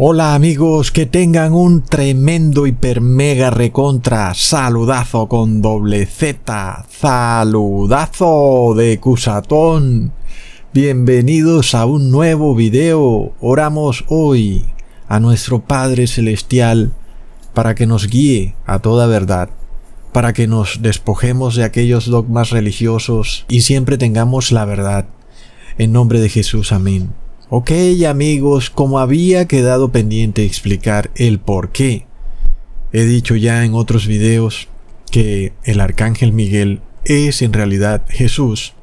Hola amigos, que tengan un tremendo hiper mega recontra saludazo con doble Z, saludazo de Cusatón. Bienvenidos a un nuevo video. Oramos hoy a nuestro Padre Celestial para que nos guíe a toda verdad, para que nos despojemos de aquellos dogmas religiosos y siempre tengamos la verdad. En nombre de Jesús, amén. Ok amigos, como había quedado pendiente explicar el por qué, he dicho ya en otros videos que el Arcángel Miguel es en realidad Jesús.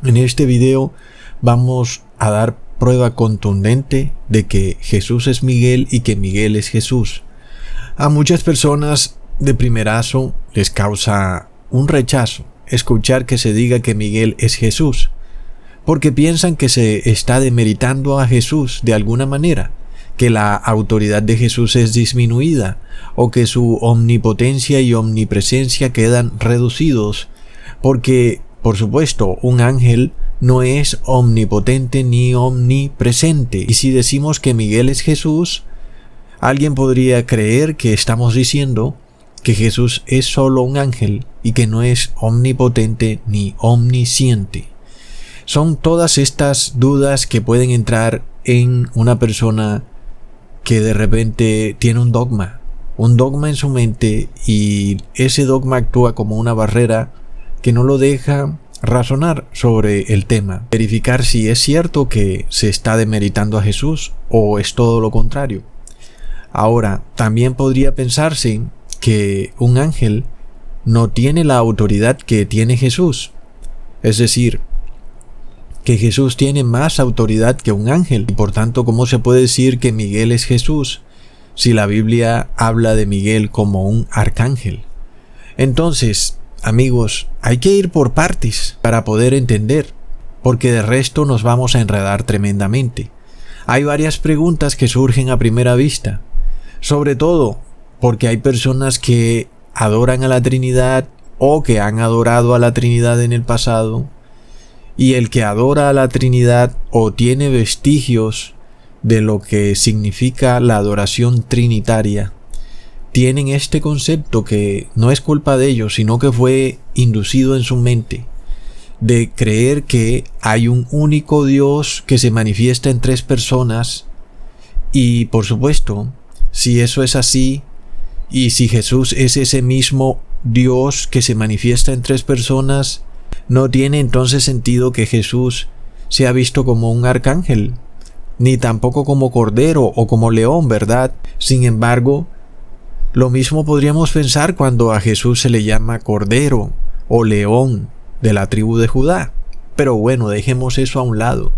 En este video vamos a dar prueba contundente de que Jesús es Miguel y que Miguel es Jesús. A muchas personas de primerazo les causa un rechazo escuchar que se diga que Miguel es Jesús, porque piensan que se está demeritando a Jesús de alguna manera, que la autoridad de Jesús es disminuida, o que su omnipotencia y omnipresencia quedan reducidos, porque, por supuesto, un ángel no es omnipotente ni omnipresente. Y si decimos que Miguel es Jesús, alguien podría creer que estamos diciendo que Jesús es solo un ángel y que no es omnipotente ni omnisciente. Son todas estas dudas que pueden entrar en una persona que de repente tiene un dogma en su mente, y ese dogma actúa como una barrera que no lo deja razonar sobre el tema, verificar si es cierto que se está demeritando a Jesús o es todo lo contrario. Ahora, también podría pensarse que un ángel no tiene la autoridad que tiene Jesús, es decir, que Jesús tiene más autoridad que un ángel, y por tanto, ¿cómo se puede decir que Miguel es Jesús si la Biblia habla de Miguel como un arcángel? Entonces, amigos, hay que ir por partes para poder entender, porque de resto nos vamos a enredar tremendamente. Hay varias preguntas que surgen a primera vista, sobre todo porque hay personas que adoran a la Trinidad o que han adorado a la Trinidad en el pasado. Y el que adora a la Trinidad o tiene vestigios de lo que significa la adoración trinitaria, tienen este concepto que no es culpa de ellos, sino que fue inducido en su mente, de creer que hay un único Dios que se manifiesta en tres personas. Y por supuesto, si eso es así, y si Jesús es ese mismo Dios que se manifiesta en tres personas, no tiene entonces sentido que Jesús sea visto como un arcángel, ni tampoco como cordero o como león, ¿verdad? Sin embargo, lo mismo podríamos pensar cuando a Jesús se le llama cordero o león de la tribu de Judá. Pero bueno, dejemos eso a un lado.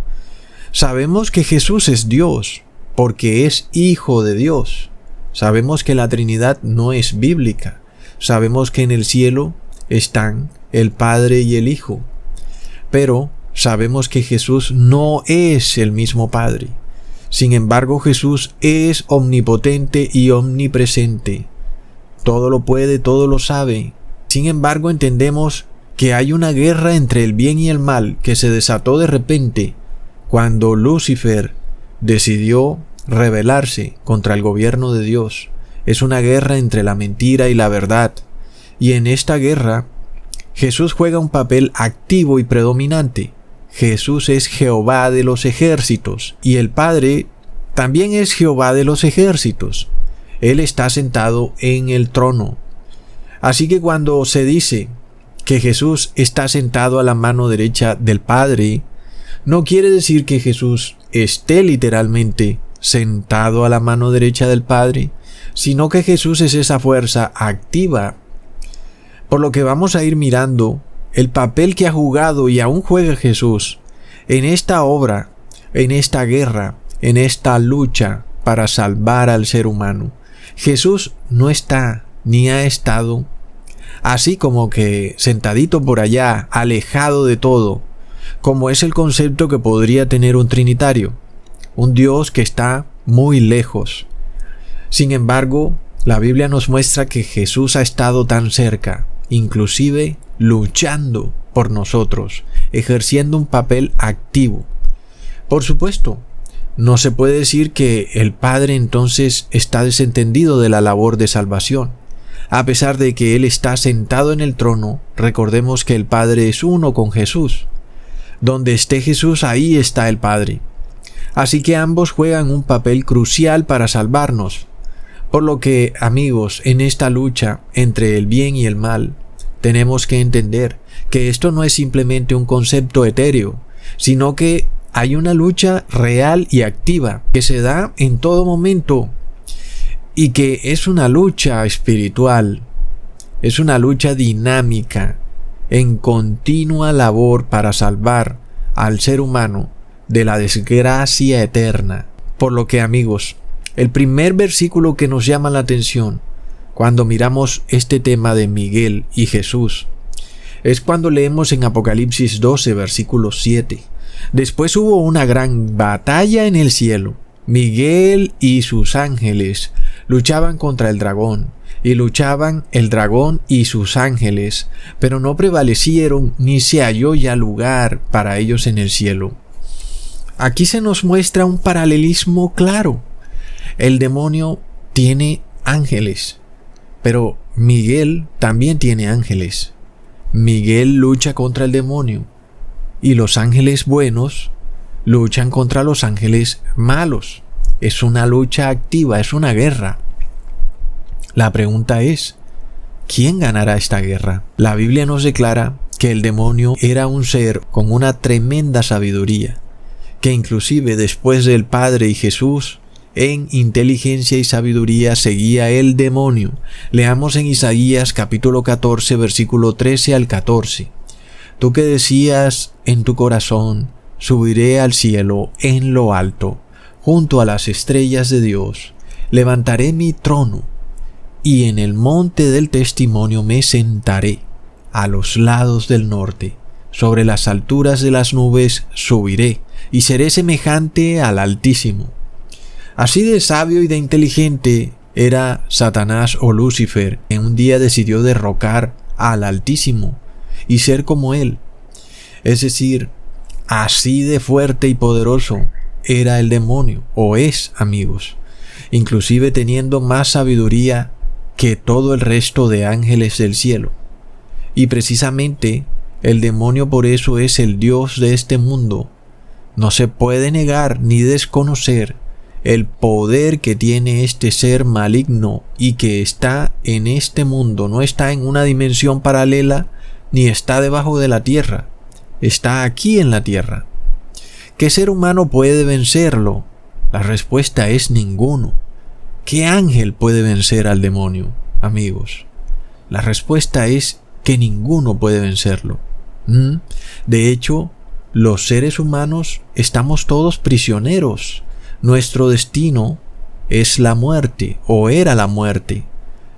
Sabemos que Jesús es Dios, porque es hijo de Dios. Sabemos que la Trinidad no es bíblica. Sabemos que en el cielo están el Padre y el Hijo, pero sabemos que Jesús no es el mismo Padre. Sin embargo, Jesús es omnipotente y omnipresente. Todo lo puede, todo lo sabe. Sin embargo, entendemos que hay una guerra entre el bien y el mal que se desató de repente cuando Lucifer decidió rebelarse contra el gobierno de Dios. Es una guerra entre la mentira y la verdad. Y en esta guerra, Jesús juega un papel activo y predominante. Jesús es Jehová de los ejércitos, y el Padre también es Jehová de los ejércitos. Él está sentado en el trono. Así que cuando se dice que Jesús está sentado a la mano derecha del Padre, no quiere decir que Jesús esté literalmente sentado a la mano derecha del Padre, sino que Jesús es esa fuerza activa. Por lo que vamos a ir mirando el papel que ha jugado y aún juega Jesús en esta obra, en esta guerra, en esta lucha para salvar al ser humano. Jesús no está ni ha estado así como que sentadito por allá, alejado de todo, como es el concepto que podría tener un trinitario, un Dios que está muy lejos. Sin embargo, la Biblia nos muestra que Jesús ha estado tan cerca, inclusive luchando por nosotros, ejerciendo un papel activo. Por supuesto, No se puede decir que el Padre entonces está desentendido de la labor de salvación. A pesar de que Él está sentado en el trono, recordemos que el Padre es uno con Jesús. Donde esté Jesús, ahí está el Padre. Así que ambos juegan un papel crucial para salvarnos. Por lo que, amigos, en esta lucha entre el bien y el mal, tenemos que entender que esto no es simplemente un concepto etéreo, sino que hay una lucha real y activa que se da en todo momento y que es una lucha espiritual, es una lucha dinámica en continua labor para salvar al ser humano de la desgracia eterna. Por lo que, amigos, el primer versículo que nos llama la atención cuando miramos este tema de Miguel y Jesús es cuando leemos en Apocalipsis 12, versículo 7. Después hubo una gran batalla en el cielo. Miguel y sus ángeles luchaban contra el dragón, y luchaban el dragón y sus ángeles, pero no prevalecieron ni se halló ya lugar para ellos en el cielo. Aquí se nos muestra un paralelismo claro. El demonio tiene ángeles, pero Miguel también tiene ángeles. Miguel lucha contra el demonio y los ángeles buenos luchan contra los ángeles malos. Es una lucha activa, es una guerra. La pregunta es, ¿quién ganará esta guerra? La Biblia nos declara que el demonio era un ser con una tremenda sabiduría, que inclusive después del Padre y Jesús, en inteligencia y sabiduría seguía el demonio. Leamos en Isaías capítulo 14, versículo 13 al 14. Tú que decías en tu corazón, subiré al cielo en lo alto, junto a las estrellas de Dios, levantaré mi trono, y en el monte del testimonio me sentaré, a los lados del norte, sobre las alturas de las nubes subiré, y seré semejante al Altísimo. Así de sabio y de inteligente era Satanás o Lucifer, que un día decidió derrocar al Altísimo y ser como él. Es decir, así de fuerte y poderoso era el demonio, o es, amigos, inclusive teniendo más sabiduría que todo el resto de ángeles del cielo. Y precisamente el demonio por eso es el Dios de este mundo. No se puede negar ni desconocer el poder que tiene este ser maligno y que está en este mundo. No está en una dimensión paralela ni está debajo de la tierra. Está aquí en la tierra. ¿Qué ser humano puede vencerlo? La respuesta es ninguno. ¿Qué ángel puede vencer al demonio, amigos? La respuesta es que ninguno puede vencerlo. De hecho, los seres humanos estamos todos prisioneros. Nuestro destino es la muerte, o era la muerte.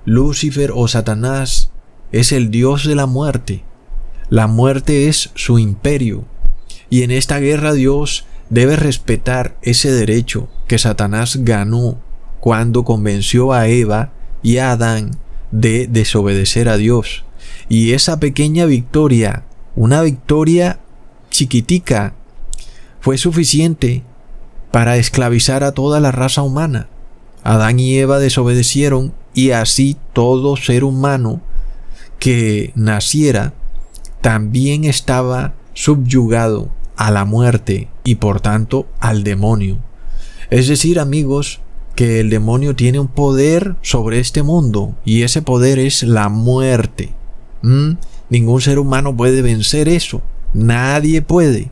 Lucifer o Satanás es el dios de la muerte. La muerte es su imperio. Y en esta guerra Dios debe respetar ese derecho que Satanás ganó cuando convenció a Eva y a Adán de desobedecer a Dios. Y esa pequeña victoria, una victoria chiquitica, fue suficiente para esclavizar a toda la raza humana. Adán y Eva desobedecieron y así todo ser humano que naciera también estaba subyugado a la muerte y por tanto al demonio. Es decir, amigos, que el demonio tiene un poder sobre este mundo y ese poder es la muerte. Ningún ser humano puede vencer eso. Nadie puede.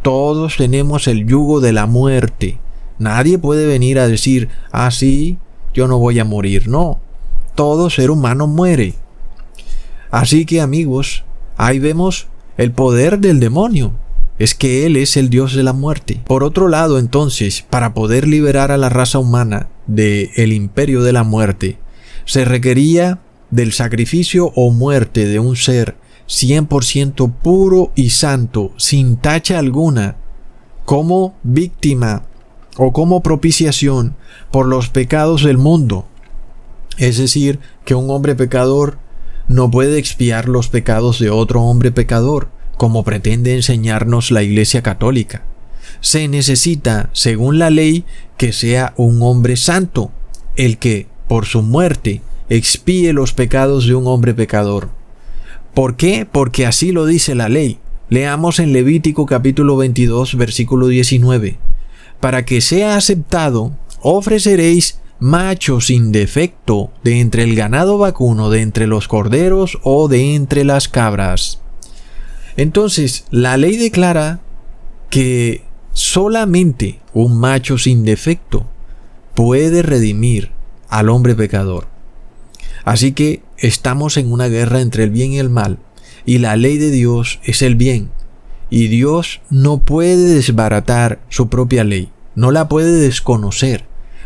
Todos tenemos el yugo de la muerte. Nadie puede venir a decir, sí, yo no voy a morir. No, todo ser humano muere. Así que, amigos, ahí vemos el poder del demonio. Es que él es el dios de la muerte. Por otro lado, entonces, para poder liberar a la raza humana del imperio de la muerte, se requería del sacrificio o muerte de un ser 100% puro y santo, sin tacha alguna, como víctima o como propiciación por los pecados del mundo. Es decir, que un hombre pecador no puede expiar los pecados de otro hombre pecador, como pretende enseñarnos la Iglesia Católica, se necesita, según la ley, que sea un hombre santo, el que, por su muerte, expíe los pecados de un hombre pecador. ¿Por qué? Porque así lo dice la ley. Leamos en Levítico capítulo 22, versículo 19. Para que sea aceptado, ofreceréis macho sin defecto de entre el ganado vacuno, de entre los corderos o de entre las cabras. Entonces, la ley declara que solamente un macho sin defecto puede redimir al hombre pecador. Así que estamos en una guerra entre el bien y el mal, y la ley de Dios es el bien, y Dios no puede desbaratar su propia ley, no la puede desconocer,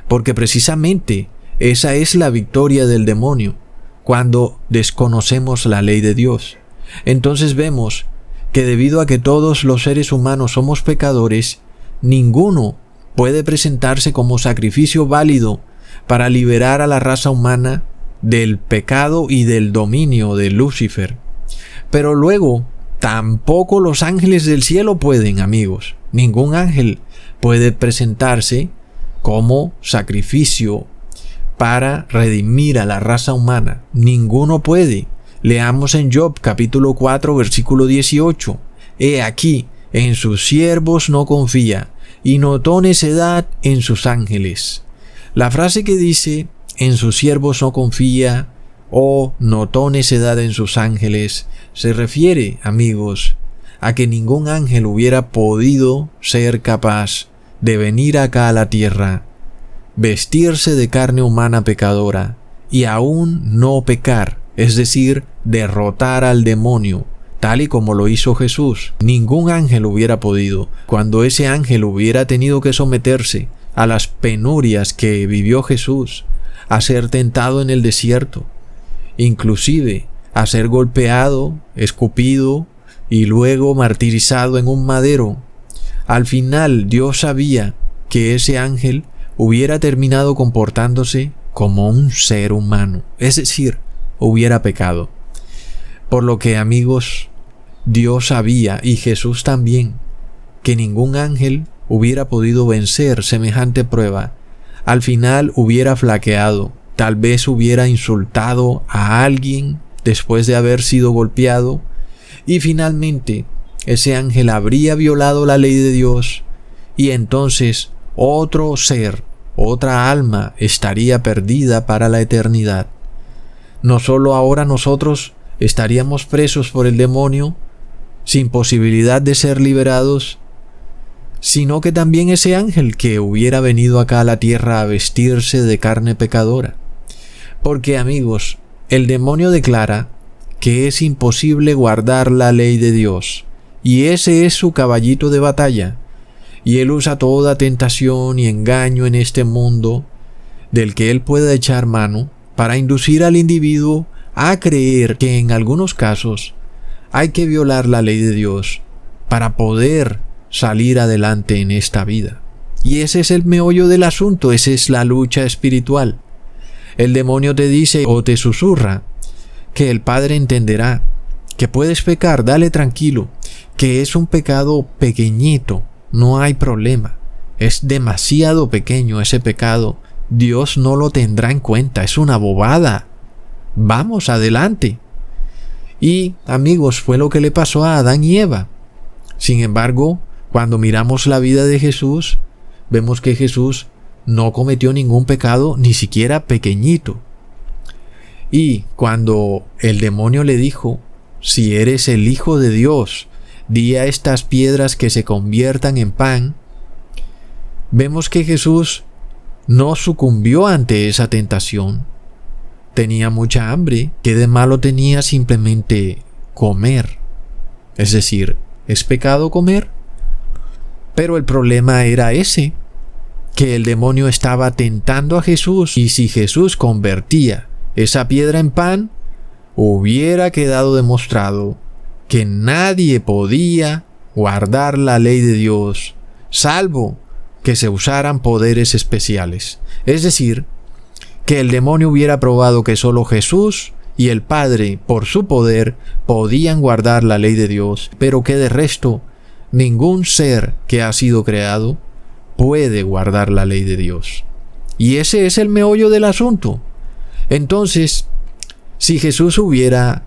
porque precisamente esa es la victoria del demonio, cuando desconocemos la ley de Dios. Entonces vemos que debido a que todos los seres humanos somos pecadores, ninguno puede presentarse como sacrificio válido para liberar a la raza humana del pecado y del dominio de Lucifer. Pero luego, tampoco los ángeles del cielo pueden, amigos. Ningún ángel puede presentarse como sacrificio para redimir a la raza humana. Ninguno puede. Leamos en Job capítulo 4 versículo 18. He aquí, en sus siervos no confía, y notó necedad en sus ángeles. La frase que dice, en sus siervos no confía, o notó necedad en sus ángeles, se refiere, amigos, a que ningún ángel hubiera podido ser capaz de venir acá a la tierra, vestirse de carne humana pecadora, y aún no pecar, es decir, derrotar al demonio, tal y como lo hizo Jesús. Ningún ángel hubiera podido, cuando ese ángel hubiera tenido que someterse a las penurias que vivió Jesús, a ser tentado en el desierto, inclusive a ser golpeado, escupido y luego martirizado en un madero. Al final Dios sabía que ese ángel hubiera terminado comportándose como un ser humano, es decir, hubiera pecado. Por lo que, amigos, Dios sabía, y Jesús también, que ningún ángel hubiera podido vencer semejante prueba. Al final hubiera flaqueado, tal vez hubiera insultado a alguien después de haber sido golpeado, y finalmente ese ángel habría violado la ley de Dios, y entonces otro ser, otra alma estaría perdida para la eternidad. No solo ahora nosotros estaríamos presos por el demonio, sin posibilidad de ser liberados, sino que también ese ángel que hubiera venido acá a la tierra a vestirse de carne pecadora. Porque, amigos, el demonio declara que es imposible guardar la ley de Dios, y ese es su caballito de batalla, y él usa toda tentación y engaño en este mundo del que él pueda echar mano para inducir al individuo a creer que en algunos casos hay que violar la ley de Dios para poder salir adelante en esta vida. Y ese es el meollo del asunto, esa es la lucha espiritual. El demonio te dice o te susurra que el Padre entenderá, que puedes pecar, dale tranquilo, que es un pecado pequeñito, no hay problema, es demasiado pequeño ese pecado, Dios no lo tendrá en cuenta, es una bobada, vamos adelante. Y, amigos, fue lo que le pasó a Adán y Eva. Sin embargo, cuando miramos la vida de Jesús, vemos que Jesús no cometió ningún pecado, ni siquiera pequeñito. Y cuando el demonio le dijo, si eres el Hijo de Dios, di a estas piedras que se conviertan en pan, vemos que Jesús no sucumbió ante esa tentación. Tenía mucha hambre, ¿qué de malo tenía simplemente comer? Es decir, ¿es pecado comer? Pero el problema era ese, que el demonio estaba tentando a Jesús, y si Jesús convertía esa piedra en pan, hubiera quedado demostrado que nadie podía guardar la ley de Dios, salvo que se usaran poderes especiales. Es decir, que el demonio hubiera probado que solo Jesús y el Padre, por su poder, podían guardar la ley de Dios, pero que de resto ningún ser que ha sido creado puede guardar la ley de Dios. Y ese es el meollo del asunto. Entonces, si Jesús hubiera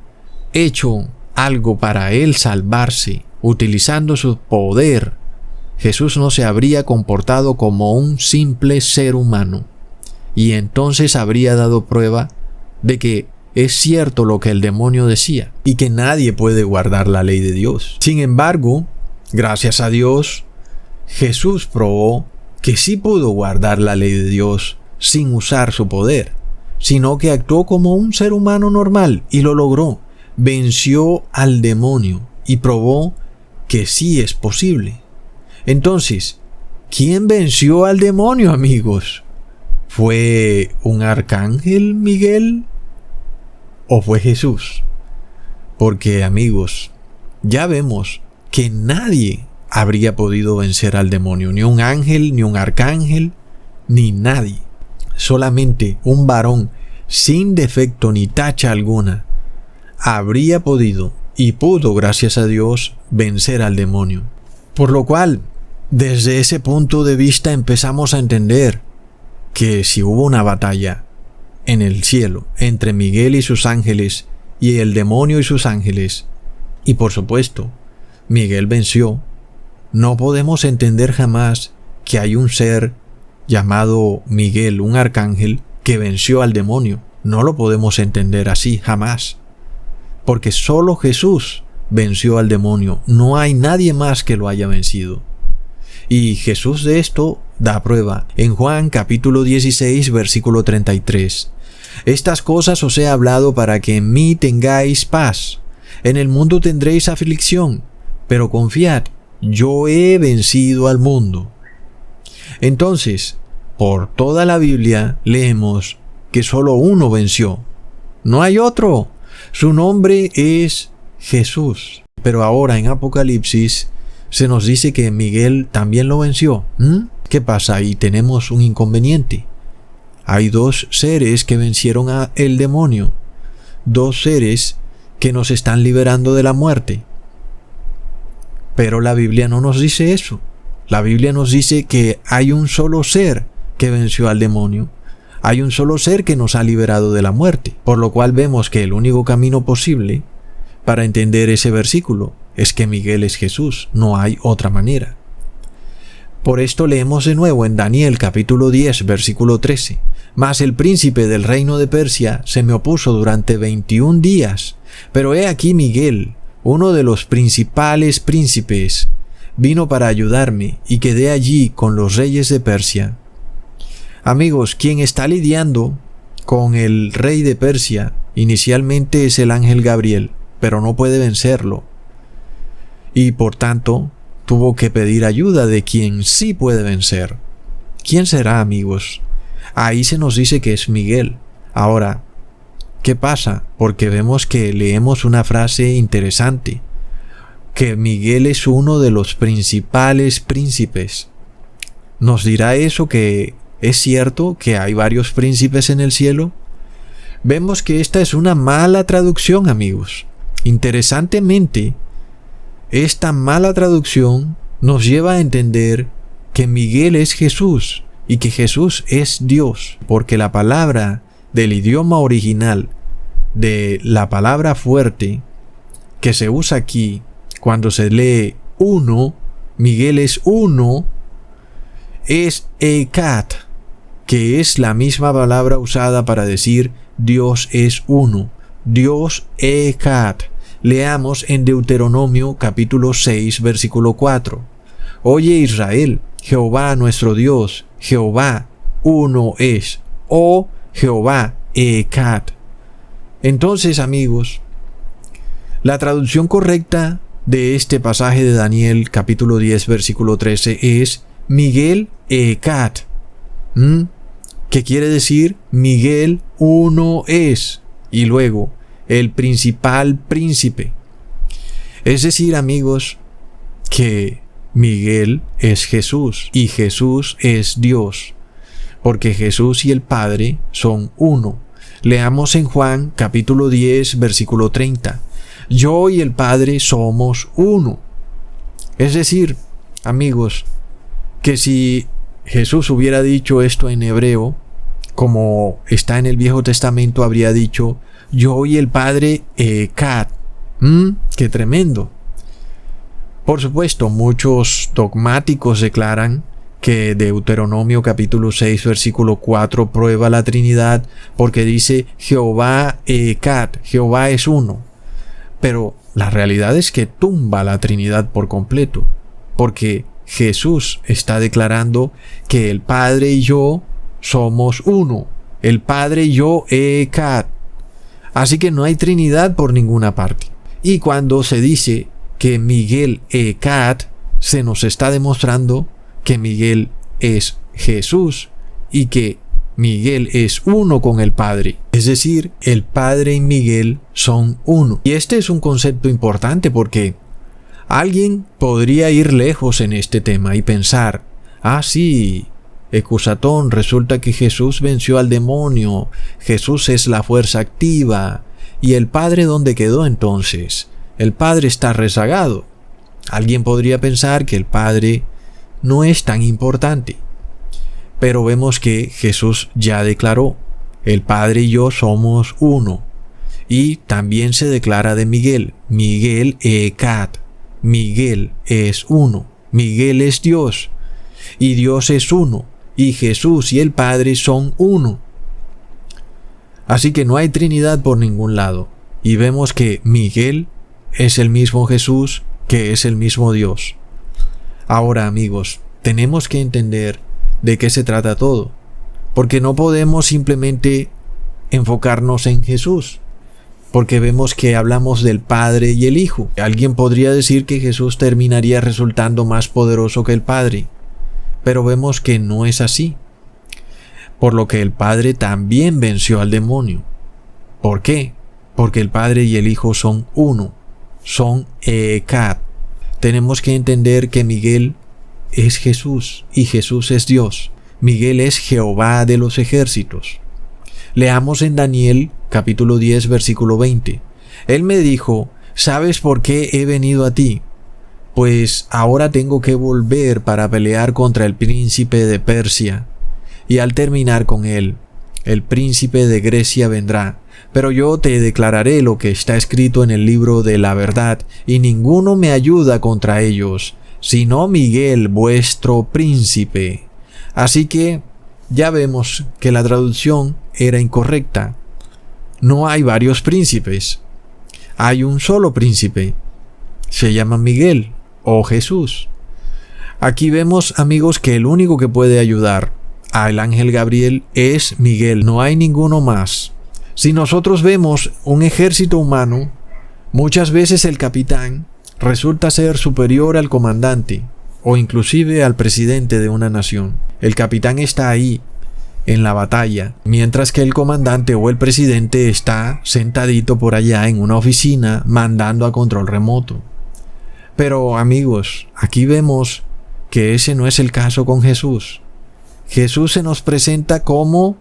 hecho algo para él salvarse, utilizando su poder, Jesús no se habría comportado como un simple ser humano. Y entonces habría dado prueba de que es cierto lo que el demonio decía, y que nadie puede guardar la ley de Dios. Sin embargo, gracias a Dios, Jesús probó que sí pudo guardar la ley de Dios sin usar su poder, sino que actuó como un ser humano normal y lo logró. Venció al demonio y probó que sí es posible. Entonces, ¿quién venció al demonio, amigos? ¿Fue un arcángel Miguel? ¿O fue Jesús? Porque, amigos, ya vemos que nadie habría podido vencer al demonio, ni un ángel, ni un arcángel, ni nadie. Solamente un varón sin defecto ni tacha alguna habría podido y pudo, gracias a Dios, vencer al demonio. Por lo cual, desde ese punto de vista empezamos a entender que si hubo una batalla en el cielo entre Miguel y sus ángeles y el demonio y sus ángeles, y por supuesto, Miguel venció, no podemos entender jamás que hay un ser llamado Miguel, un arcángel, que venció al demonio. No lo podemos entender así jamás. Porque solo Jesús venció al demonio. No hay nadie más que lo haya vencido. Y Jesús de esto da prueba en Juan capítulo 16, versículo 33. Estas cosas os he hablado para que en mí tengáis paz. En el mundo tendréis aflicción, pero confiad, yo he vencido al mundo. Entonces, por toda la Biblia leemos que solo uno venció. No hay otro. Su nombre es Jesús. Pero ahora en Apocalipsis se nos dice que Miguel también lo venció. ¿Qué pasa? Ahí tenemos un inconveniente. Hay dos seres que vencieron a el demonio. Dos seres que nos están liberando de la muerte. Pero la Biblia no nos dice eso. La Biblia nos dice que hay un solo ser que venció al demonio. Hay un solo ser que nos ha liberado de la muerte. Por lo cual vemos que el único camino posible para entender ese versículo es que Miguel es Jesús. No hay otra manera. Por esto leemos de nuevo en Daniel capítulo 10, versículo 13. Mas el príncipe del reino de Persia se me opuso durante 21 días. Pero he aquí Miguel, uno de los principales príncipes, vino para ayudarme y quedé allí con los reyes de Persia. Amigos, quien está lidiando con el rey de Persia inicialmente es el ángel Gabriel, pero no puede vencerlo. Y por tanto, tuvo que pedir ayuda de quien sí puede vencer. ¿Quién será, amigos? Ahí se nos dice que es Miguel. Ahora, ¿qué pasa? Porque vemos que leemos una frase interesante, que Miguel es uno de los principales príncipes. ¿Nos dirá eso que es cierto que hay varios príncipes en el cielo? Vemos que esta es una mala traducción, amigos. Interesantemente, esta mala traducción nos lleva a entender que Miguel es Jesús y que Jesús es Dios, porque la palabra del idioma original, de la palabra fuerte que se usa aquí, cuando se lee uno, Miguel es uno, es Ekat, que es la misma palabra usada para decir Dios es uno. Dios Ekat. Leamos en Deuteronomio capítulo 6, versículo 4. Oye Israel, Jehová nuestro Dios, Jehová uno es, o Jehová Ekat. Entonces, amigos, la traducción correcta de este pasaje de Daniel capítulo 10 versículo 13 es Miguel Ekat. ¿Qué quiere decir? Miguel uno es. Y luego, el principal príncipe. Es decir, amigos, que Miguel es Jesús y Jesús es Dios, porque Jesús y el Padre son uno. Leamos en Juan capítulo 10 versículo 30. Yo y el Padre somos uno. Es decir, amigos, que si Jesús hubiera dicho esto en hebreo, como está en el Viejo Testamento, habría dicho: yo y el Padre Echad. ¡Qué tremendo! Por supuesto, muchos dogmáticos declaran que Deuteronomio capítulo 6 versículo 4 prueba la Trinidad porque dice Jehová Echad, Jehová es uno. Pero la realidad es que tumba la Trinidad por completo, porque Jesús está declarando que el Padre y yo somos uno. El Padre y yo Echad. Así que no hay Trinidad por ninguna parte. Y cuando se dice que Miguel Echad, se nos está demostrando que Miguel es Jesús y que Miguel es uno con el Padre. Es decir, el Padre y Miguel son uno. Y este es un concepto importante porque alguien podría ir lejos en este tema y pensar: sí, Ecusatón, resulta que Jesús venció al demonio, Jesús es la fuerza activa. ¿Y el Padre dónde quedó entonces? El Padre está rezagado. Alguien podría pensar que el Padre no es tan importante. Pero vemos que Jesús ya declaró: el Padre y yo somos uno. Y también se declara de Miguel: Miguel Echad. Miguel es uno. Miguel es Dios. Y Dios es uno. Y Jesús y el Padre son uno. Así que no hay Trinidad por ningún lado. Y vemos que Miguel es el mismo Jesús, que es el mismo Dios. Ahora, amigos, tenemos que entender de qué se trata todo, porque no podemos simplemente enfocarnos en Jesús, porque vemos que hablamos del Padre y el Hijo. Alguien podría decir que Jesús terminaría resultando más poderoso que el Padre, pero vemos que no es así, por lo que el Padre también venció al demonio. ¿Por qué? Porque el Padre y el Hijo son uno, son Echad. Tenemos que entender que Miguel es Jesús y Jesús es Dios. Miguel es Jehová de los ejércitos. Leamos en Daniel capítulo 10 versículo 20. Él me dijo: ¿sabes por qué he venido a ti? Pues ahora tengo que volver para pelear contra el príncipe de Persia. Y al terminar con él, el príncipe de Grecia vendrá. Pero yo te declararé lo que está escrito en el libro de la verdad, y ninguno me ayuda contra ellos, sino Miguel, vuestro príncipe. Así que ya vemos que la traducción era incorrecta. No hay varios príncipes. Hay un solo príncipe. Se llama Miguel o Jesús. Aquí vemos, amigos, que el único que puede ayudar al ángel Gabriel es Miguel. No hay ninguno más. Si nosotros vemos un ejército humano, muchas veces el capitán resulta ser superior al comandante o inclusive al presidente de una nación. El capitán está ahí en la batalla, mientras que el comandante o el presidente está sentadito por allá en una oficina mandando a control remoto. Pero amigos, aquí vemos que ese no es el caso con Jesús. Jesús se nos presenta como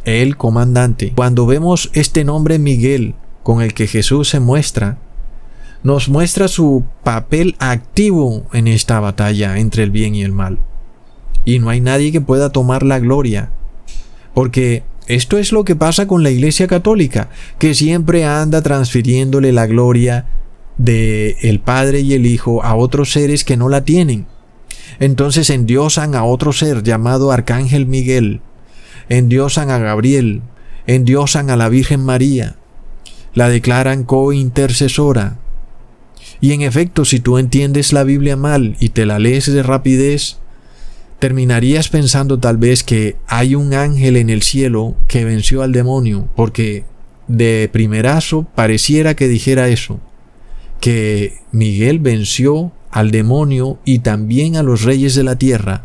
el comandante. Cuando vemos este nombre Miguel con el que Jesús se muestra, nos muestra su papel activo en esta batalla entre el bien y el mal. Y no hay nadie que pueda tomar la gloria, porque esto es lo que pasa con la Iglesia Católica, que siempre anda transfiriéndole la gloria de el Padre y el Hijo a otros seres que no la tienen. Entonces endiosan a otro ser llamado Arcángel Miguel, endiosan a Gabriel, endiosan a la Virgen María, la declaran cointercesora. Y en efecto, si tú entiendes la Biblia mal y te la lees de rapidez, terminarías pensando tal vez que hay un ángel en el cielo que venció al demonio, porque de primerazo pareciera que dijera eso, que Miguel venció al demonio y también a los reyes de la tierra.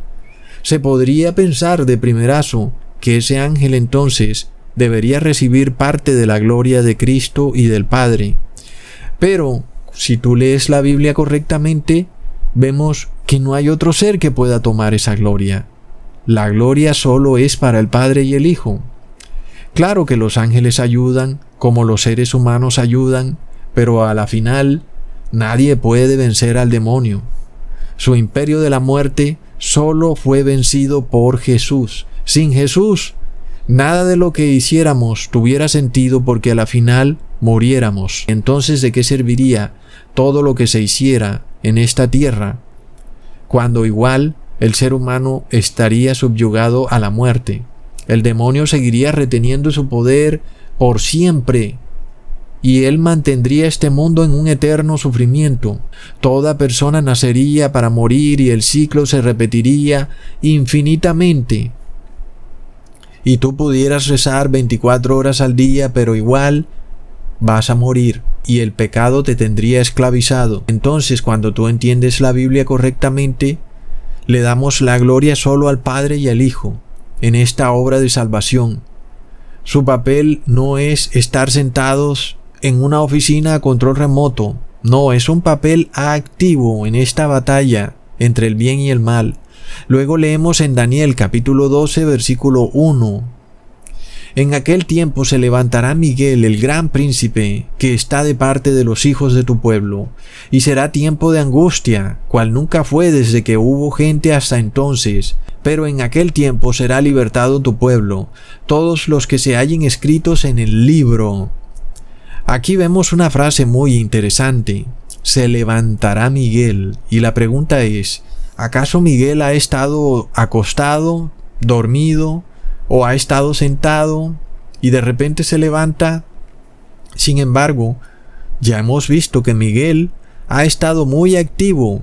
Se podría pensar de primerazo que ese ángel entonces debería recibir parte de la gloria de Cristo y del Padre. Pero si tú lees la Biblia correctamente, vemos que no hay otro ser que pueda tomar esa gloria. La gloria solo es para el Padre y el Hijo. Claro que los ángeles ayudan, como los seres humanos ayudan, pero a la final nadie puede vencer al demonio. Su imperio de la muerte solo fue vencido por Jesús. Sin Jesús, nada de lo que hiciéramos tuviera sentido porque a la final muriéramos. Entonces, ¿de qué serviría todo lo que se hiciera en esta tierra cuando igual el ser humano estaría subyugado a la muerte? El demonio seguiría reteniendo su poder por siempre y él mantendría este mundo en un eterno sufrimiento. Toda persona nacería para morir y el ciclo se repetiría infinitamente. Y tú pudieras rezar 24 horas al día, pero igual vas a morir y el pecado te tendría esclavizado. Entonces, cuando tú entiendes la Biblia correctamente, le damos la gloria solo al Padre y al Hijo en esta obra de salvación. Su papel no es estar sentados en una oficina a control remoto. No, es un papel activo en esta batalla entre el bien y el mal. Luego leemos en Daniel capítulo 12 versículo 1. En aquel tiempo se levantará Miguel, el gran príncipe, que está de parte de los hijos de tu pueblo, y será tiempo de angustia, cual nunca fue desde que hubo gente hasta entonces. Pero en aquel tiempo será libertado tu pueblo, todos los que se hallen escritos en el libro. Aquí vemos una frase muy interesante. Se levantará Miguel. Y la pregunta es, ¿acaso Miguel ha estado acostado, dormido, o ha estado sentado y de repente se levanta? Sin embargo, ya hemos visto que Miguel ha estado muy activo,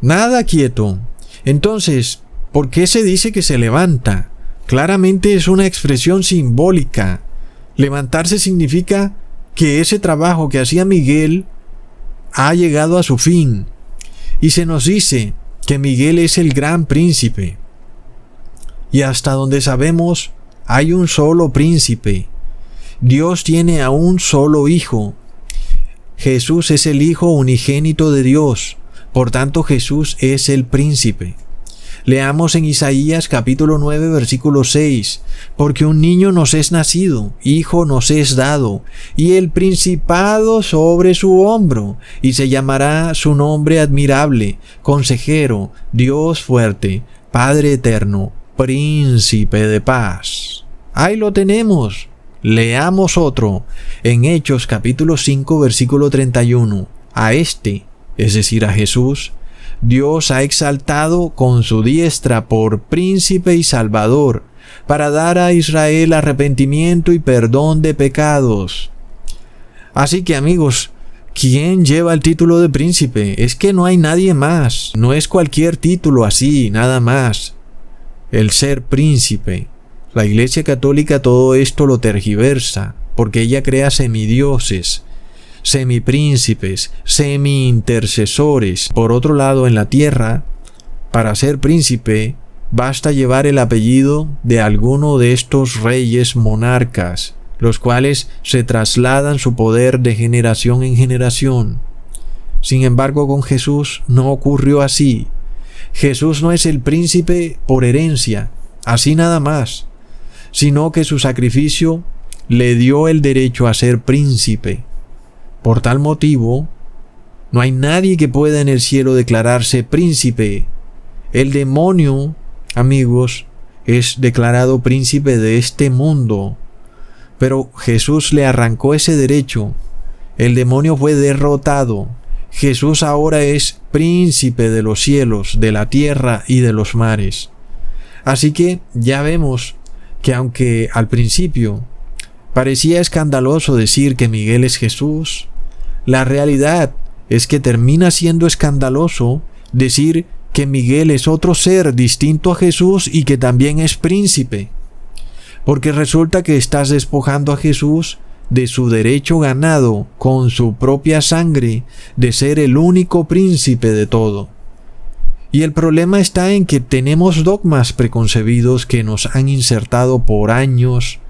nada quieto. Entonces, ¿por qué se dice que se levanta? Claramente es una expresión simbólica. Levantarse significa que ese trabajo que hacía Miguel ha llegado a su fin. Y se nos dice que Miguel es el gran príncipe. Y hasta donde sabemos, hay un solo príncipe. Dios tiene a un solo hijo. Jesús es el Hijo unigénito de Dios. Por tanto, Jesús es el príncipe. Leamos en Isaías capítulo 9 versículo 6. Porque un niño nos es nacido, hijo nos es dado, y el principado sobre su hombro, y se llamará su nombre admirable, consejero, Dios fuerte, Padre eterno, príncipe de paz. Ahí lo tenemos. Leamos otro, en Hechos capítulo 5 versículo 31. A este, es decir a Jesús, Dios ha exaltado con su diestra por príncipe y salvador, para dar a Israel arrepentimiento y perdón de pecados. Así que amigos, ¿quién lleva el título de príncipe? Es que no hay nadie más. No es cualquier título así, nada más. El ser príncipe. La Iglesia Católica todo esto lo tergiversa, porque ella crea semidioses, semipríncipes, semi-intercesores. Por otro lado, en la tierra, para ser príncipe, basta llevar el apellido de alguno de estos reyes monarcas, los cuales se trasladan su poder de generación en generación. Sin embargo, con Jesús no ocurrió así. Jesús no es el príncipe por herencia, así nada más, sino que su sacrificio le dio el derecho a ser príncipe. Por tal motivo, no hay nadie que pueda en el cielo declararse príncipe. El demonio, amigos, es declarado príncipe de este mundo, pero Jesús le arrancó ese derecho. El demonio fue derrotado. Jesús ahora es príncipe de los cielos, de la tierra y de los mares. Así que ya vemos que aunque al principio parecía escandaloso decir que Miguel es Jesús, la realidad es que termina siendo escandaloso decir que Miguel es otro ser distinto a Jesús y que también es príncipe, porque resulta que estás despojando a Jesús de su derecho ganado con su propia sangre de ser el único príncipe de todo. Y el problema está en que tenemos dogmas preconcebidos que nos han insertado por años,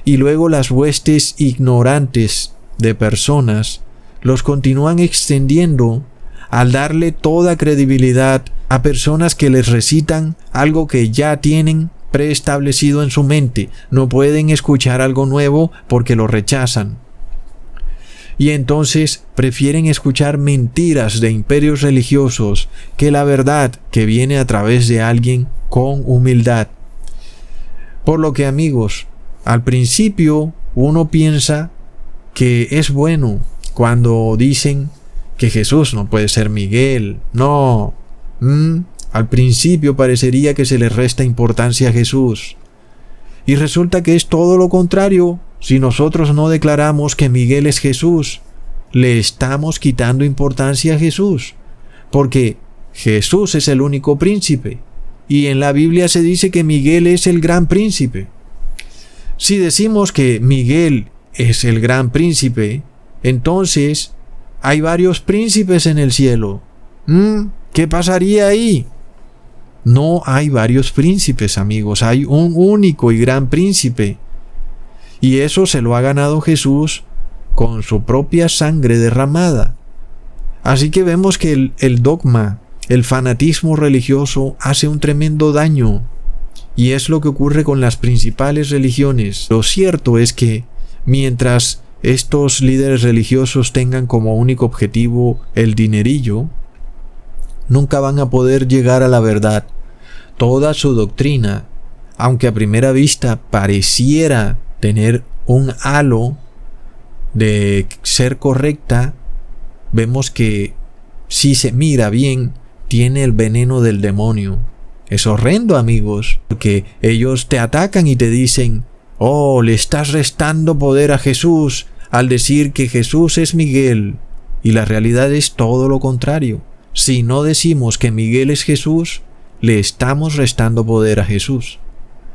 y luego las huestes ignorantes de personas los continúan extendiendo al darle toda credibilidad a personas que les recitan algo que ya tienen preestablecido en su mente. No pueden escuchar algo nuevo porque lo rechazan. Y entonces prefieren escuchar mentiras de imperios religiosos que la verdad que viene a través de alguien con humildad. Por lo que, amigos, al principio uno piensa que es bueno cuando dicen que Jesús no puede ser Miguel. No. Al principio parecería que se le resta importancia a Jesús. Y resulta que es todo lo contrario. Si nosotros no declaramos que Miguel es Jesús, le estamos quitando importancia a Jesús, porque Jesús es el único príncipe, y en la Biblia se dice que Miguel es el gran príncipe. Si decimos que Miguel es el gran príncipe, entonces hay varios príncipes en el cielo. ¿Qué pasaría ahí? No hay varios príncipes, amigos, hay un único y gran príncipe. Y eso se lo ha ganado Jesús con su propia sangre derramada. Así que vemos que el dogma, el fanatismo religioso hace un tremendo daño. Y es lo que ocurre con las principales religiones. Lo cierto es que mientras estos líderes religiosos tengan como único objetivo el dinerillo, nunca van a poder llegar a la verdad. Toda su doctrina, aunque a primera vista pareciera tener un halo de ser correcta, vemos que si se mira bien, tiene el veneno del demonio. Es horrendo, amigos, porque ellos te atacan y te dicen: oh, le estás restando poder a Jesús al decir que Jesús es Miguel. Y la realidad es todo lo contrario. Si no decimos que Miguel es Jesús, le estamos restando poder a Jesús.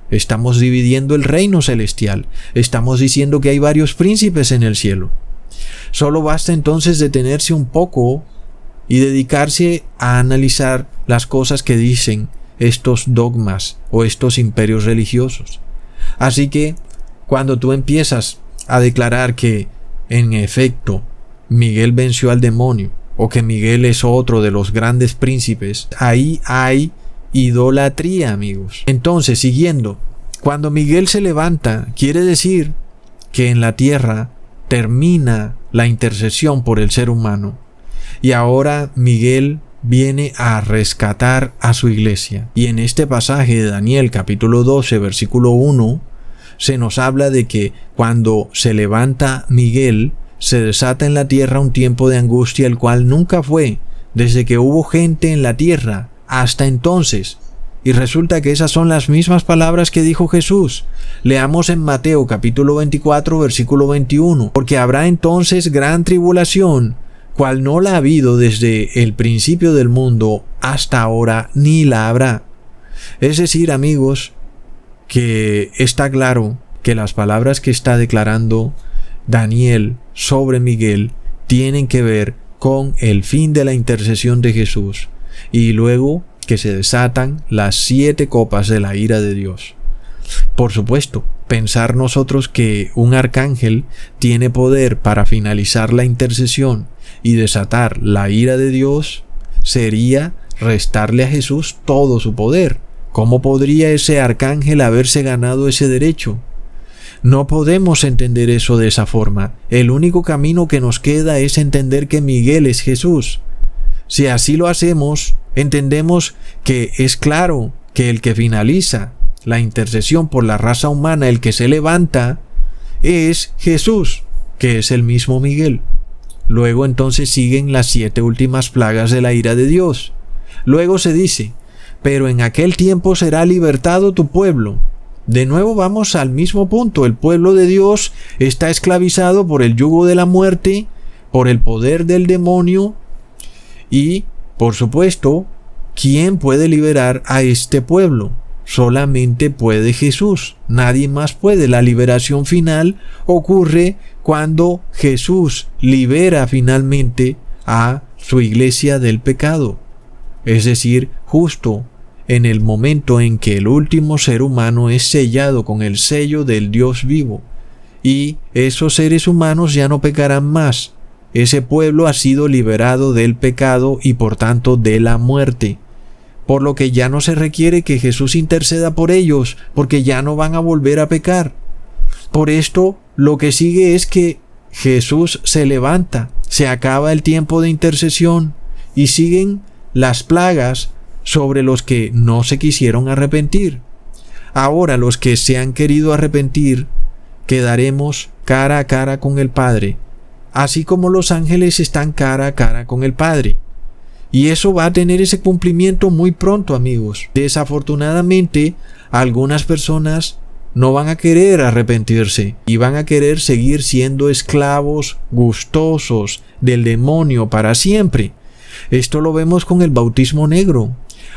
Estamos dividiendo el reino celestial. Estamos diciendo que hay varios príncipes en el cielo. Solo basta entonces detenerse un poco y dedicarse a analizar las cosas que dicen estos dogmas o estos imperios religiosos. Así que, cuando tú empiezas a declarar que, en efecto, Miguel venció al demonio, o que Miguel es otro de los grandes príncipes, ahí hay idolatría, amigos. Entonces, siguiendo, cuando Miguel se levanta, quiere decir que en la tierra termina la intercesión por el ser humano. Y ahora Miguel viene a rescatar a su iglesia. Y en este pasaje de Daniel capítulo 12 versículo 1 se nos habla de que cuando se levanta Miguel, se desata en la tierra un tiempo de angustia, el cual nunca fue desde que hubo gente en la tierra hasta entonces. Y resulta que esas son las mismas palabras que dijo Jesús. Leamos en Mateo capítulo 24 versículo 21. Porque habrá entonces gran tribulación, cual no la ha habido desde el principio del mundo hasta ahora, ni la habrá. Es decir, amigos, que está claro que las palabras que está declarando Daniel sobre Miguel tienen que ver con el fin de la intercesión de Jesús, y luego que se desatan las 7 copas de la ira de Dios. Por supuesto, pensar nosotros que un arcángel tiene poder para finalizar la intercesión y desatar la ira de Dios sería restarle a Jesús todo su poder. ¿Cómo podría ese arcángel haberse ganado ese derecho? No podemos entender eso de esa forma. El único camino que nos queda es entender que Miguel es Jesús. Si así lo hacemos, entendemos que es claro que el que finaliza la intercesión por la raza humana, el que se levanta, es Jesús, que es el mismo Miguel. Luego entonces siguen las 7 últimas plagas de la ira de Dios. Luego se dice: pero en aquel tiempo será libertado tu pueblo. De nuevo vamos al mismo punto. El pueblo de Dios está esclavizado por el yugo de la muerte, por el poder del demonio. Y, por supuesto, ¿quién puede liberar a este pueblo? Solamente puede Jesús. Nadie más puede. La liberación final ocurre cuando Jesús libera finalmente a su iglesia del pecado. Es decir, justo en el momento en que el último ser humano es sellado con el sello del Dios vivo. Y esos seres humanos ya no pecarán más. Ese pueblo ha sido liberado del pecado y por tanto de la muerte. Por lo que ya no se requiere que Jesús interceda por ellos, porque ya no van a volver a pecar. Por esto, lo que sigue es que Jesús se levanta, se acaba el tiempo de intercesión y siguen las plagas sobre los que no se quisieron arrepentir. Ahora los que se han querido arrepentir quedaremos cara a cara con el Padre, así como los ángeles están cara a cara con el Padre. Y eso va a tener ese cumplimiento muy pronto, amigos. Desafortunadamente, algunas personas no van a querer arrepentirse y van a querer seguir siendo esclavos gustosos del demonio para siempre. Esto lo vemos con el bautismo negro.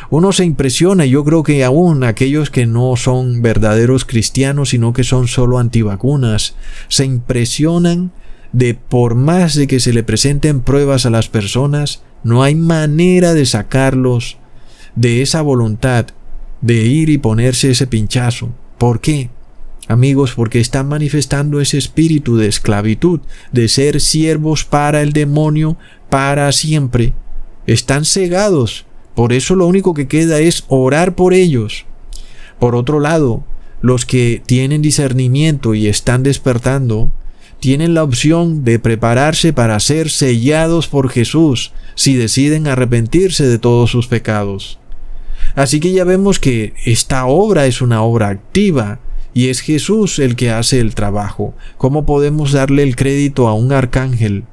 Uno se impresiona, yo creo que aún aquellos que no son verdaderos cristianos, sino que son solo antivacunas, se impresionan de, por más de que se le presenten pruebas a las personas, no hay manera de sacarlos de esa voluntad de ir y ponerse ese pinchazo. ¿Por qué? Amigos, porque están manifestando ese espíritu de esclavitud, de ser siervos para el demonio para siempre. Están cegados. Por eso lo único que queda es orar por ellos. Por otro lado, los que tienen discernimiento y están despertando, tienen la opción de prepararse para ser sellados por Jesús si deciden arrepentirse de todos sus pecados. Así que ya vemos que esta obra es una obra activa y es Jesús el que hace el trabajo. ¿Cómo podemos darle el crédito a un arcángel?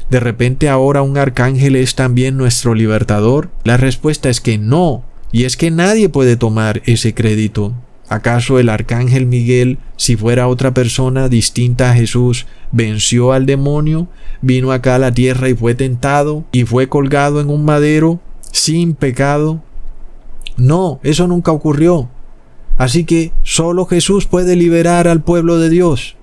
¿De repente ahora un arcángel es también nuestro libertador? La respuesta es que no, y es que nadie puede tomar ese crédito. ¿Acaso el arcángel Miguel, si fuera otra persona distinta a Jesús, venció al demonio, vino acá a la tierra y fue tentado y fue colgado en un madero sin pecado? No, eso nunca ocurrió. Así que solo Jesús puede liberar al pueblo de Dios,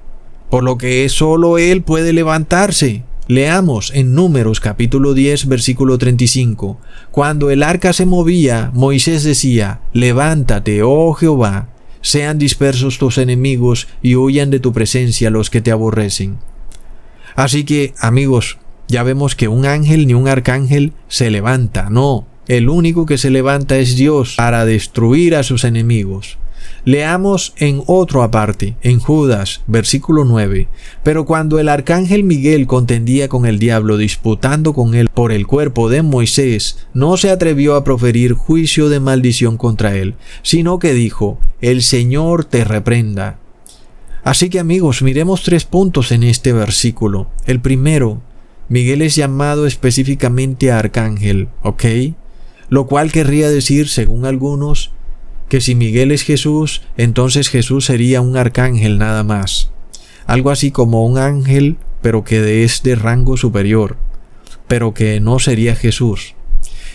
por lo que solo Él puede levantarse. Leamos en Números capítulo 10 versículo 35. Cuando el arca se movía, Moisés decía: levántate, oh Jehová, sean dispersos tus enemigos y huyan de tu presencia los que te aborrecen. Así que, amigos, ya vemos que un ángel ni un arcángel se levanta, no. El único que se levanta es Dios para destruir a sus enemigos. Leamos en otro aparte, en Judas, versículo 9. Pero cuando el arcángel Miguel contendía con el diablo, disputando con él por el cuerpo de Moisés, no se atrevió a proferir juicio de maldición contra él, sino que dijo: el Señor te reprenda. Así que, amigos, miremos 3 puntos en este versículo. El primero, Miguel es llamado específicamente arcángel, ¿ok? Lo cual querría decir, según algunos, que si Miguel es Jesús, entonces Jesús sería un arcángel nada más. Algo así como un ángel, pero que es de rango superior, pero que no sería Jesús.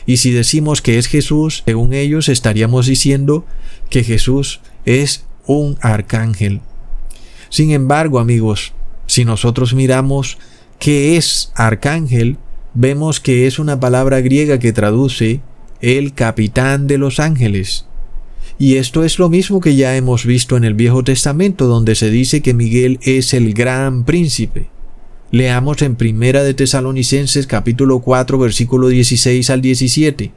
Y si decimos que es Jesús, según ellos estaríamos diciendo que Jesús es un arcángel. Sin embargo, amigos, si nosotros miramos qué es arcángel, vemos que es una palabra griega que traduce el capitán de los ángeles. Y esto es lo mismo que ya hemos visto en el Viejo Testamento, donde se dice que Miguel es el gran príncipe. Leamos en Primera de Tesalonicenses capítulo 4 versículo 16 al 17.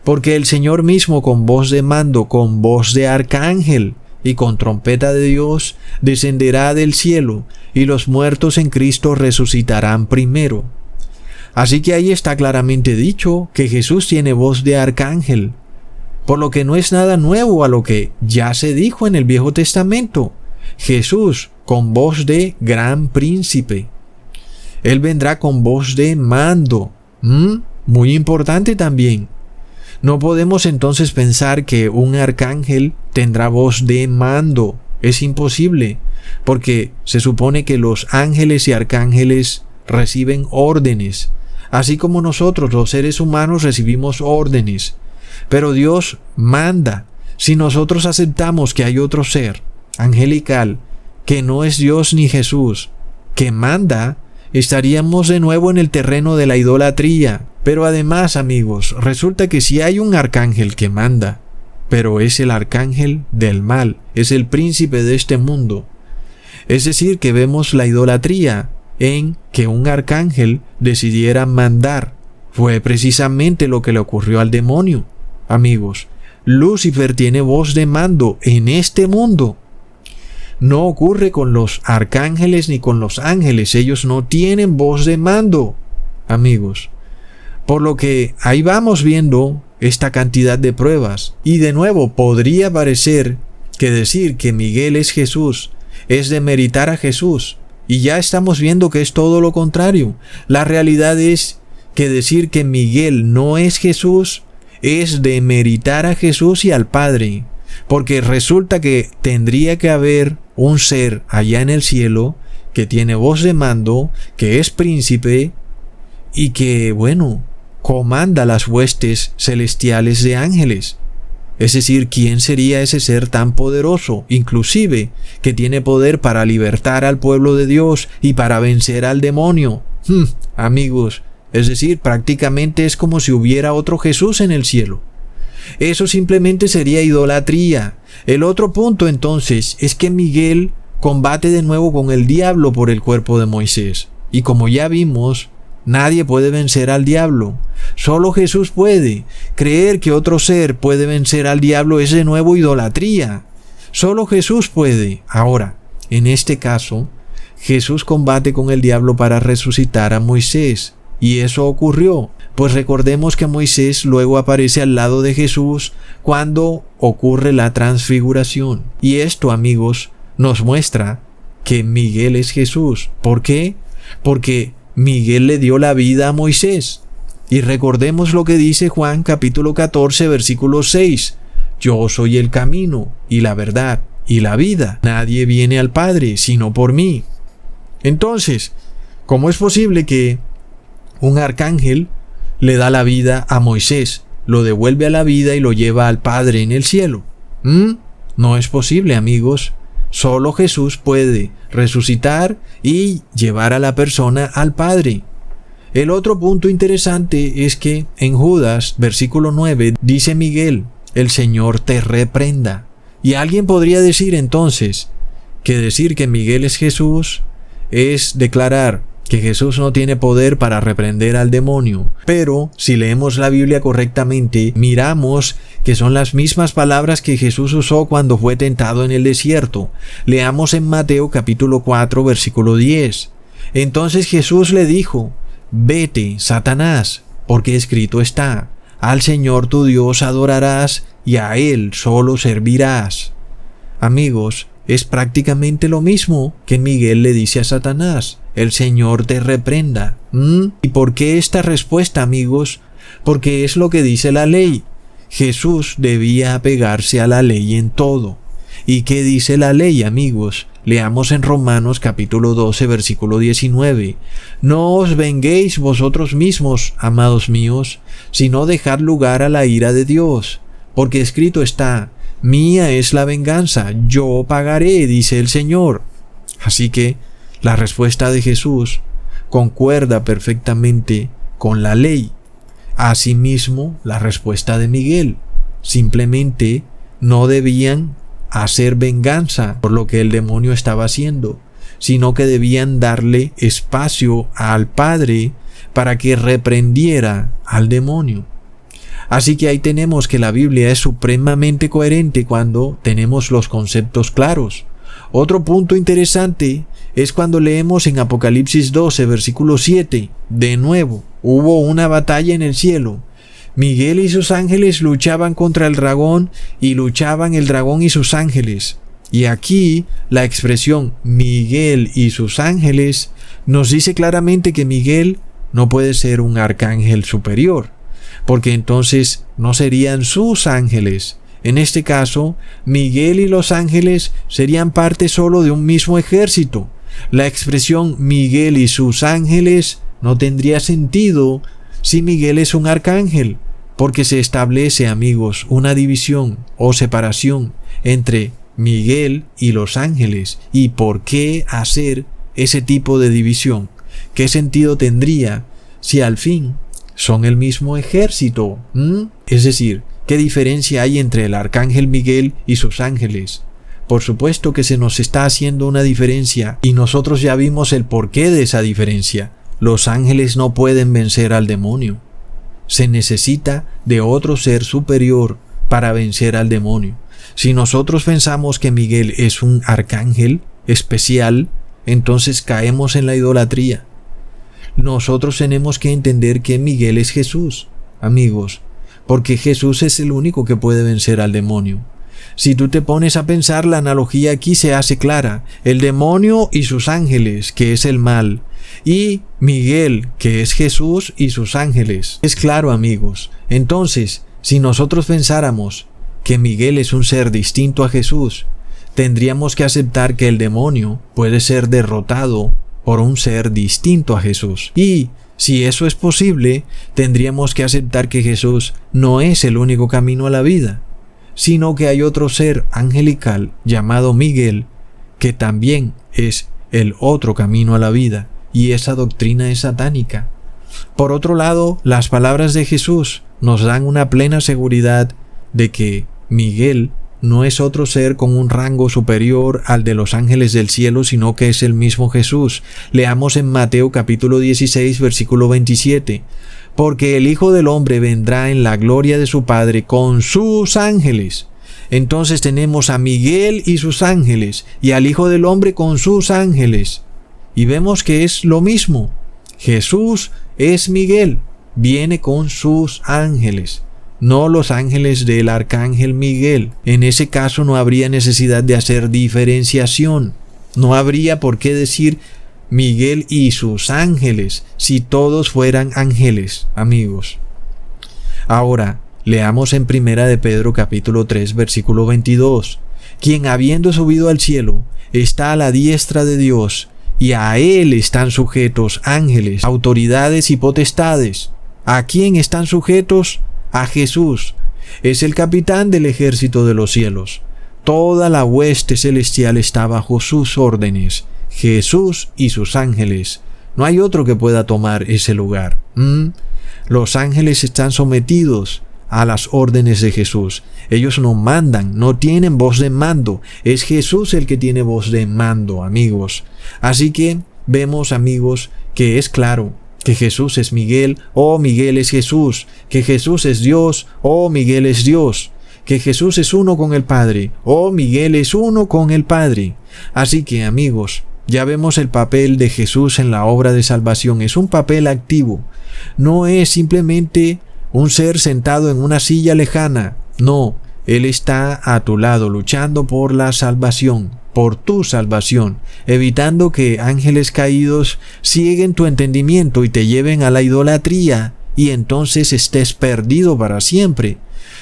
Porque el Señor mismo con voz de mando, con voz de arcángel y con trompeta de Dios descenderá del cielo, y los muertos en Cristo resucitarán primero. Así que ahí está claramente dicho que Jesús tiene voz de arcángel, por lo que no es nada nuevo a lo que ya se dijo en el Viejo Testamento. Jesús con voz de gran príncipe. Él vendrá con voz de mando. Muy importante también. No podemos entonces pensar que un arcángel tendrá voz de mando. Es imposible, porque se supone que los ángeles y arcángeles reciben órdenes, así como nosotros los seres humanos recibimos órdenes. Pero Dios manda. Si nosotros aceptamos que hay otro ser angelical, que no es Dios ni Jesús, que manda, estaríamos de nuevo en el terreno de la idolatría. Pero además, amigos, resulta que si hay un arcángel que manda, pero es el arcángel del mal, es el príncipe de este mundo. Es decir, que vemos la idolatría en que un arcángel decidiera mandar. Fue precisamente lo que le ocurrió al demonio. Amigos, Lucifer tiene voz de mando en este mundo. no ocurre con los arcángeles ni con los ángeles. Ellos no tienen voz de mando, amigos. Por lo que ahí vamos viendo esta cantidad de pruebas. Y de nuevo, podría parecer que decir que Miguel es Jesús es demeritar a Jesús. Y ya estamos viendo que es todo lo contrario. La realidad es que decir que Miguel no es Jesús es demeritar a Jesús y al Padre. Porque resulta que tendría que haber un ser allá en el cielo que tiene voz de mando, que es príncipe y que, bueno, comanda las huestes celestiales de ángeles. Es decir, ¿quién sería ese ser tan poderoso, inclusive, que tiene poder para libertar al pueblo de Dios y para vencer al demonio? Amigos, es decir, prácticamente es como si hubiera otro Jesús en el cielo. Eso simplemente sería idolatría. El otro punto entonces es que Miguel combate de nuevo con el diablo por el cuerpo de Moisés. Y como ya vimos, nadie puede vencer al diablo. Solo Jesús puede. Creer que otro ser puede vencer al diablo es de nuevo idolatría. Solo Jesús puede. Ahora, en este caso, Jesús combate con el diablo para resucitar a Moisés. Y eso ocurrió. Pues recordemos que Moisés luego aparece al lado de Jesús cuando ocurre la transfiguración. Y esto, amigos, nos muestra que Miguel es Jesús. ¿Por qué? Porque Miguel le dio la vida a Moisés. Y recordemos lo que dice Juan capítulo 14 versículo 6. Yo soy el camino y la verdad y la vida. Nadie viene al Padre sino por mí. Entonces, ¿cómo es posible que un arcángel le da la vida a Moisés, lo devuelve a la vida y lo lleva al Padre en el cielo? No es posible, amigos. Solo Jesús puede resucitar y llevar a la persona al Padre. El otro punto interesante es que en Judas, versículo 9, dice Miguel, el Señor te reprenda. Y alguien podría decir entonces que decir que Miguel es Jesús es declarar que Jesús no tiene poder para reprender al demonio. Pero si leemos la Biblia correctamente, miramos que son las mismas palabras que Jesús usó cuando fue tentado en el desierto. Leamos en Mateo capítulo 4 versículo 10. Entonces Jesús le dijo, vete, Satanás, porque escrito está, al Señor tu Dios adorarás y a Él solo servirás. Amigos, es prácticamente lo mismo que Miguel le dice a Satanás, el Señor te reprenda. ¿Y por qué esta respuesta, amigos? Porque es lo que dice la ley. Jesús debía apegarse a la ley en todo. ¿Y qué dice la ley, amigos? Leamos en Romanos capítulo 12, versículo 19. No os venguéis vosotros mismos, amados míos, sino dejad lugar a la ira de Dios. Porque escrito está, mía es la venganza, yo pagaré, dice el Señor. Así que la respuesta de Jesús concuerda perfectamente con la ley. Asimismo, la respuesta de Miguel. Simplemente no debían hacer venganza por lo que el demonio estaba haciendo, sino que debían darle espacio al Padre para que reprendiera al demonio. Así que ahí tenemos que la Biblia es supremamente coherente cuando tenemos los conceptos claros. Otro punto interesante es cuando leemos en Apocalipsis 12, versículo 7. De nuevo, hubo una batalla en el cielo. Miguel y sus ángeles luchaban contra el dragón y luchaban el dragón y sus ángeles. Y aquí la expresión Miguel y sus ángeles nos dice claramente que Miguel no puede ser un arcángel superior, porque entonces no serían sus ángeles. En este caso, Miguel y los ángeles serían parte solo de un mismo ejército. La expresión Miguel y sus ángeles no tendría sentido si Miguel es un arcángel, porque se establece, amigos, una división o separación entre Miguel y los ángeles. ¿Y por qué hacer ese tipo de división? ¿Qué sentido tendría si al fin son el mismo ejército? Es decir, ¿qué diferencia hay entre el arcángel Miguel y sus ángeles? Por supuesto que se nos está haciendo una diferencia y nosotros ya vimos el porqué de esa diferencia. Los ángeles no pueden vencer al demonio. Se necesita de otro ser superior para vencer al demonio. Si nosotros pensamos que Miguel es un arcángel especial, entonces caemos en la idolatría. Nosotros tenemos que entender que Miguel es Jesús, amigos, porque Jesús es el único que puede vencer al demonio. Si tú te pones a pensar, la analogía aquí se hace clara. El demonio y sus ángeles, que es el mal, y Miguel, que es Jesús y sus ángeles. Es claro, amigos. Entonces, si nosotros pensáramos que Miguel es un ser distinto a Jesús, tendríamos que aceptar que el demonio puede ser derrotado por un ser distinto a Jesús. Y si eso es posible, tendríamos que aceptar que Jesús no es el único camino a la vida, sino que hay otro ser angelical llamado Miguel, que también es el otro camino a la vida, y esa doctrina es satánica. Por otro lado, las palabras de Jesús nos dan una plena seguridad de que Miguel no es otro ser con un rango superior al de los ángeles del cielo, sino que es el mismo Jesús. Leamos en Mateo capítulo 16, versículo 27. Porque el Hijo del Hombre vendrá en la gloria de su Padre con sus ángeles. Entonces tenemos a Miguel y sus ángeles, y al Hijo del Hombre con sus ángeles. Y vemos que es lo mismo. Jesús es Miguel, viene con sus ángeles, no los ángeles del arcángel Miguel. En ese caso no habría necesidad de hacer diferenciación. No habría por qué decir Miguel y sus ángeles, si todos fueran ángeles, amigos. Ahora, leamos en Primera de Pedro capítulo 3, versículo 22. Quien habiendo subido al cielo, está a la diestra de Dios, y a él están sujetos ángeles, autoridades y potestades. ¿A quién están sujetos? A Jesús. Es el capitán del ejército de los cielos. Toda la hueste celestial está bajo sus órdenes. Jesús y sus ángeles. No hay otro que pueda tomar ese lugar. Los ángeles están sometidos a las órdenes de Jesús. Ellos no mandan, no tienen voz de mando. Es Jesús el que tiene voz de mando, amigos. Así que vemos, amigos, que es claro que Jesús es Miguel, o Miguel es Jesús, que Jesús es Dios, o Miguel es Dios, que Jesús es uno con el Padre, o Miguel es uno con el Padre. Así que, amigos, ya vemos el papel de Jesús en la obra de salvación. Es un papel activo. No es simplemente un ser sentado en una silla lejana. No, Él está a tu lado luchando por la salvación, por tu salvación, evitando que ángeles caídos cieguen tu entendimiento y te lleven a la idolatría, y entonces estés perdido para siempre.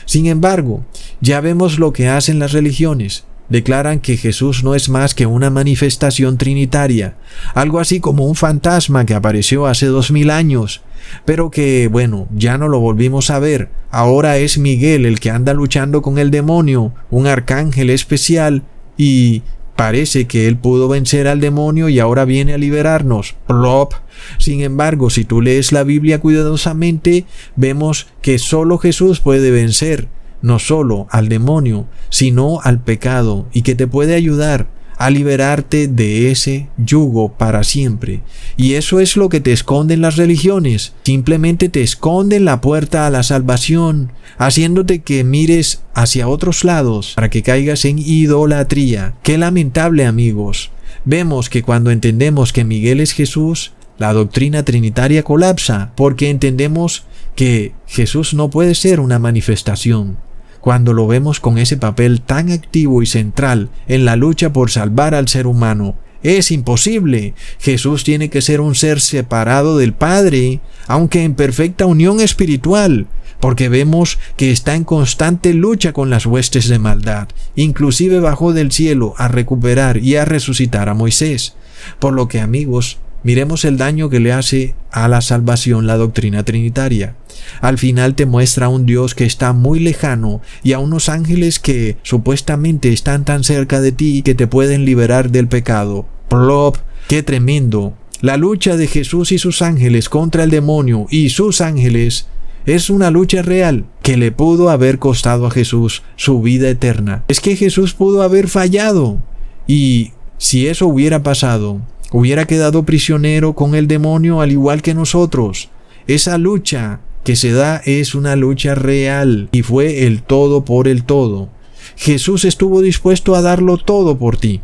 Sin embargo, ya vemos lo que hacen las religiones. Declaran que Jesús no es más que una manifestación trinitaria, algo así como un fantasma que apareció hace 2000 años, pero que, bueno, ya no lo volvimos a ver. Ahora es Miguel el que anda luchando con el demonio, un arcángel especial, y parece que él pudo vencer al demonio y ahora viene a liberarnos. Plop. Sin embargo, si tú lees la Biblia cuidadosamente, vemos que solo Jesús puede vencer, no solo al demonio, sino al pecado, y que te puede ayudar a liberarte de ese yugo para siempre. Y eso es lo que te esconden las religiones. Simplemente te esconden la puerta a la salvación, haciéndote que mires hacia otros lados para que caigas en idolatría. Qué lamentable, amigos. Vemos que cuando entendemos que Miguel es Jesús, la doctrina trinitaria colapsa, porque entendemos que Jesús no puede ser una manifestación. Cuando lo vemos con ese papel tan activo y central en la lucha por salvar al ser humano, es imposible. Jesús tiene que ser un ser separado del Padre, aunque en perfecta unión espiritual, porque vemos que está en constante lucha con las huestes de maldad. Inclusive bajó del cielo a recuperar y a resucitar a Moisés. Por lo que, amigos, miremos el daño que le hace a la salvación la doctrina trinitaria. Al final te muestra a un Dios que está muy lejano y a unos ángeles que supuestamente están tan cerca de ti que te pueden liberar del pecado. Plop, qué tremendo. La lucha de Jesús y sus ángeles contra el demonio y sus ángeles es una lucha real que le pudo haber costado a Jesús su vida eterna. Es que Jesús pudo haber fallado, y si eso hubiera pasado, hubiera quedado prisionero con el demonio al igual que nosotros. Esa lucha que se da es una lucha real y fue el todo por el todo. Jesús estuvo dispuesto a darlo todo por ti.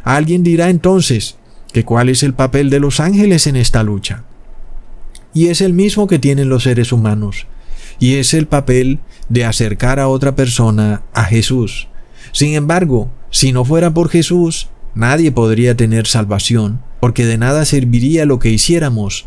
Alguien dirá entonces que cuál es el papel de los ángeles en esta lucha. Y es el mismo que tienen los seres humanos. Y es el papel de acercar a otra persona a Jesús. Sin embargo, si no fuera por Jesús, nadie podría tener salvación, porque de nada serviría lo que hiciéramos,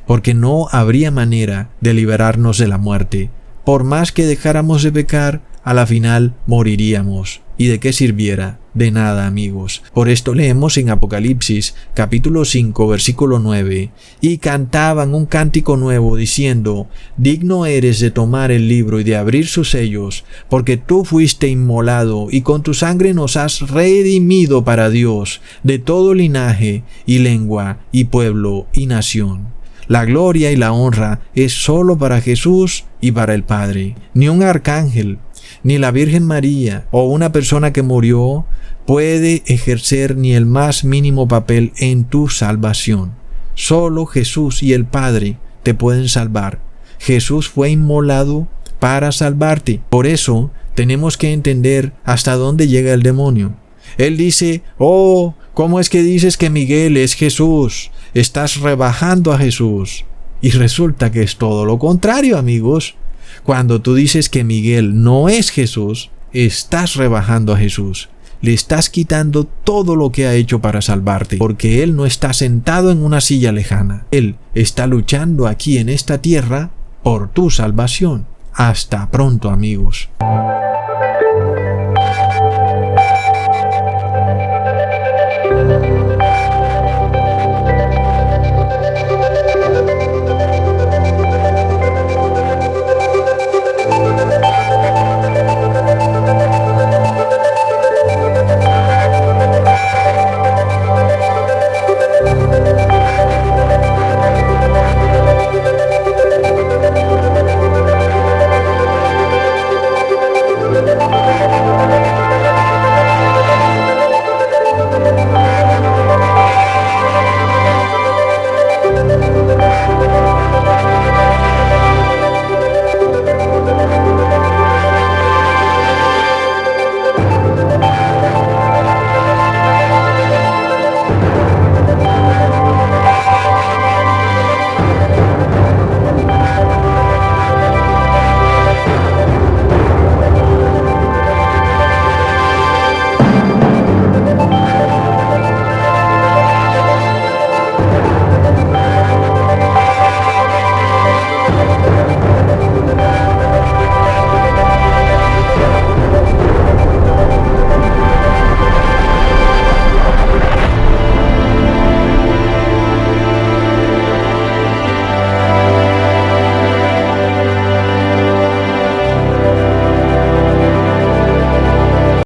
porque no habría manera de liberarnos de la muerte. Por más que dejáramos de pecar, a la final moriríamos. ¿Y de qué sirviera? De nada, amigos. Por esto leemos en Apocalipsis, capítulo 5, versículo 9, y cantaban un cántico nuevo, diciendo: digno eres de tomar el libro y de abrir sus sellos, porque tú fuiste inmolado, y con tu sangre nos has redimido para Dios, de todo linaje, y lengua, y pueblo, y nación. La gloria y la honra es solo para Jesús y para el Padre. Ni un arcángel, ni la Virgen María o una persona que murió puede ejercer ni el más mínimo papel en tu salvación. Solo Jesús y el Padre te pueden salvar. Jesús fue inmolado para salvarte. Por eso tenemos que entender hasta dónde llega el demonio. Él dice: oh, ¿cómo es que dices que Miguel es Jesús? Estás rebajando a Jesús. Y resulta que es todo lo contrario, amigos. Cuando tú dices que Miguel no es Jesús, estás rebajando a Jesús. Le estás quitando todo lo que ha hecho para salvarte, porque Él no está sentado en una silla lejana. Él está luchando aquí en esta tierra por tu salvación. Hasta pronto, amigos.